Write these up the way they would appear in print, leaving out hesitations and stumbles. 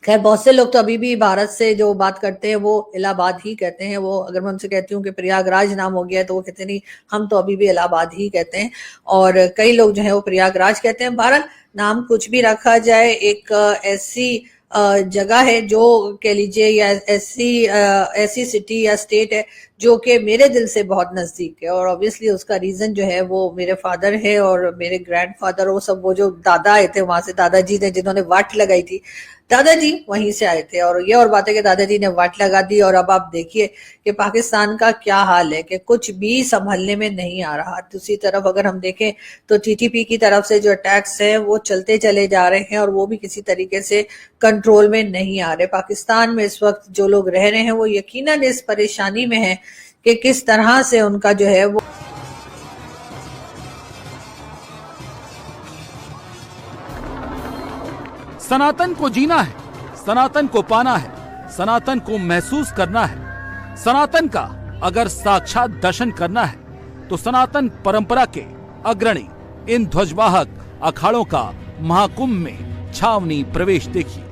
खैर बहुत से लोग तो अभी भी भारत से जो बात करते हैं वो इलाहाबाद ही कहते हैं। वो अगर मैं उनसे कहती हूँ कि प्रयागराज नाम हो गया है तो वो कहते नहीं, हम तो अभी भी इलाहाबाद ही कहते हैं। और कई लोग जो है वो प्रयागराज कहते हैं। बहरहाल नाम कुछ भी रखा जाए, एक ऐसी जगह है जो कह लीजिए, या ऐसी सिटी या स्टेट है जो कि मेरे दिल से बहुत नजदीक है। और ऑब्वियसली उसका रीजन जो है वो मेरे फादर है और मेरे ग्रैंडफादर, वो सब, वो जो दादा आए थे वहां से, दादाजी ने जिन्होंने वाट लगाई थी, दादाजी वहीं से आए थे। और ये और बात है कि दादाजी ने वाट लगा दी और अब आप देखिए कि पाकिस्तान का क्या हाल है, कि कुछ भी संभलने में नहीं आ रहा। दूसरी तरफ अगर हम देखें तो टीटीपी की तरफ से जो अटैक्स हैं वो चलते चले जा रहे हैं और वो भी किसी तरीके से कंट्रोल में नहीं आ रहे। पाकिस्तान में इस वक्त जो लोग रह रहे हैं वो यकीनन इस परेशानी में है कि किस तरह से उनका जो है वो सनातन को जीना है, सनातन को पाना है, सनातन को महसूस करना है। सनातन का अगर साक्षात दर्शन करना है तो सनातन परंपरा के अग्रणी इन ध्वजवाहक अखाड़ों का महाकुंभ में छावनी प्रवेश देखिए।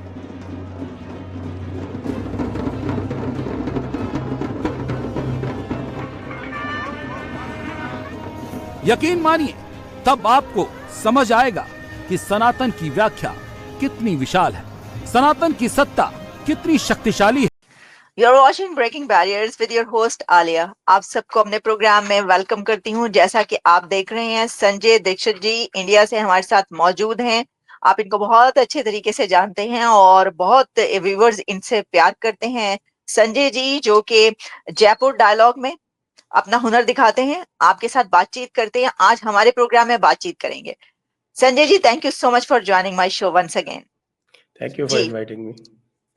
यकीन मानिए, तब आपको समझ आएगा कि सनातन की व्याख्या कितनी विशाल है, सनातन की सत्ता कितनी शक्तिशाली है। You're watching Breaking Barriers with your host Alia. आप सबको अपने प्रोग्राम में वेलकम करती हूँ। जैसा कि आप देख रहे हैं, संजय दीक्षित जी इंडिया से हमारे साथ मौजूद हैं। आप इनको बहुत अच्छे तरीके से जानते हैं और बहुत व्यूअर्स इनसे प्यार करते हैं। संजय जी जो कि जयपुर डायलॉग में अपना हुनर दिखाते हैं, आपके साथ बातचीत करते हैं। आज हमारे प्रोग्राम में बातचीत करेंगे। Sanjay ji, thank you so much for joining my show once again. Thank you for inviting me.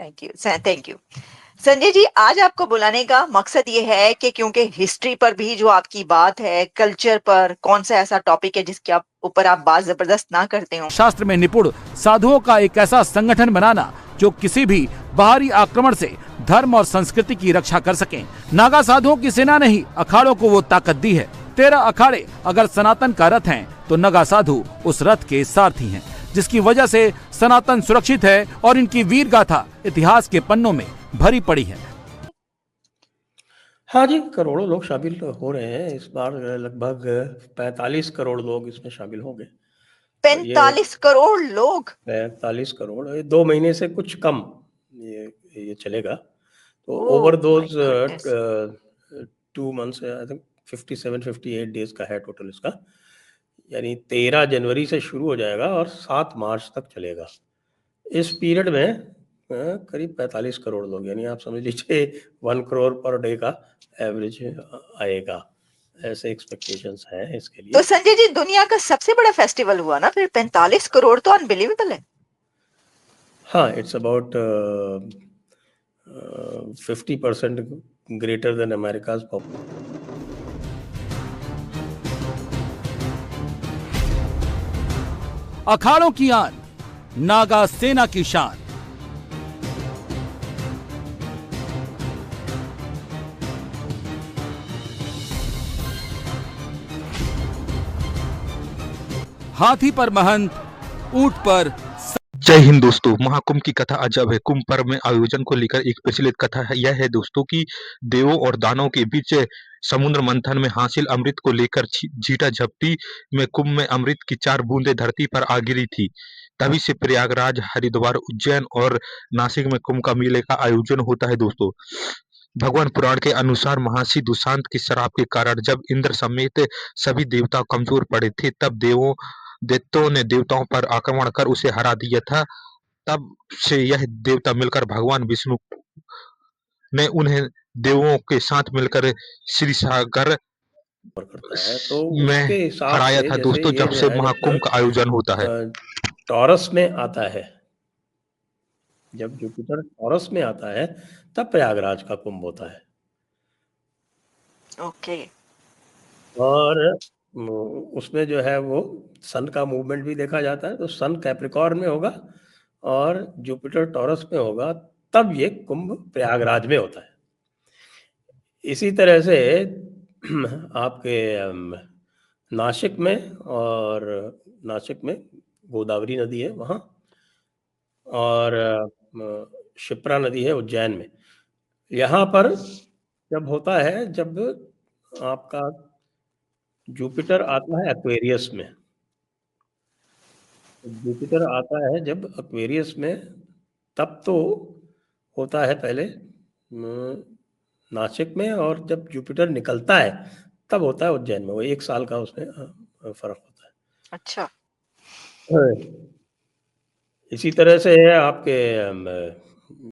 Thank you Sanjay ji. आज आपको बुलाने का मकसद ये है कि क्योंकि हिस्ट्री पर भी जो आपकी बात है, कल्चर पर कौन सा ऐसा टॉपिक है जिसके ऊपर आप बात जबरदस्त ना करते हो। शास्त्र में निपुण साधुओं का एक ऐसा संगठन बनाना जो किसी भी बाहरी आक्रमण से धर्म और संस्कृति की रक्षा कर सके। नागा साधुओं की सेना ने ही अखाड़ों को वो ताकत दी है। 13 अखाड़े अगर सनातन का रथ हैं, तो नागा साधु उस रथ के सारथी हैं, जिसकी वजह से सनातन सुरक्षित है और इनकी वीर गाथा इतिहास के पन्नों में भरी पड़ी है। हाँ जी, करोड़ों लोग शामिल हो रहे हैं इस बार। लगभग 45 करोड़ लोग इसमें शामिल होंगे। 45 करोड़ लोग? 45 करोड़, 2 महीने से कुछ कम ये चलेगा। तो over those 2 months, I think 57-58 days का है टोटल इसका। यानी 13 जनवरी से शुरू हो जाएगा और 7 मार्च तक चलेगा। इस पीरियड में करीब 45 करोड़ लोग, यानी आप समझ लीजिए 1 करोड़ पर डे का एवरेज आएगा, ऐसे एक्सपेक्टेशंस हैं इसके लिए। तो संजय जी, दुनिया का सबसे बड़ा फेस्टिवल हुआ ना फिर? 45 करोड़ तो अनबिलीवेबल है। हाँ, it's about 50% greater than America's population. अखाड़ों की आन, नागा सेना की शान। हाथी पर महंत, ऊंट पर। जय हिंद दोस्तों। महाकुंभ की कथा अजब है। कुंभ पर्व में आयोजन को लेकर एक प्रचलित कथा है। यह है दोस्तों कि देवों और दानवों के बीच समुद्र मंथन में हासिल अमृत को लेकर झीटा झपटी में कुंभ में अमृत की 4 बूंदें धरती पर आ गिरी थी। तभी से प्रयागराज, हरिद्वार, उज्जैन और नासिक में कुंभ का मेले का आयोजन होता है दोस्तों। भगवान पुराण के अनुसार महर्षि दुष्यंत की श्राप के कारण जब इंद्र समेत सभी देवता कमजोर पड़े थे, तब दैत्यों ने देवताओं पर आक्रमण कर उसे हरा दिया था। तब से यह देवता मिलकर भगवान विष्णु ने उन्हें देवों के साथ मिलकर क्षीरसागर करता है। तो में उसके हिसाब हराया से था जैसे दोस्तों, ये जब जो से है, महाकुंभ का आयोजन होता है। टॉरस में आता है, जब जुपिटर टॉरस में आता है तब प्रयागराज का कुंभ होता है। ओके। और उसमें जो है वो सन का मूवमेंट भी देखा जाता है। तो सन कैप्रिकॉर्न में होगा और जुपिटर टॉरस में होगा, तब ये कुंभ प्रयागराज में होता है। इसी तरह से आपके नासिक में गोदावरी नदी है वहाँ, और शिप्रा नदी है उज्जैन में, यहाँ पर जब होता है, जब आपका जुपिटर आता है एक्वेरियस में, जुपिटर आता है जब एक्वेरियस में, तब तो होता है पहले नासिक में, और जब जुपिटर निकलता है तब होता है उज्जैन में। वो 1 साल का उसमें फर्क होता है। अच्छा। इसी तरह से है आपके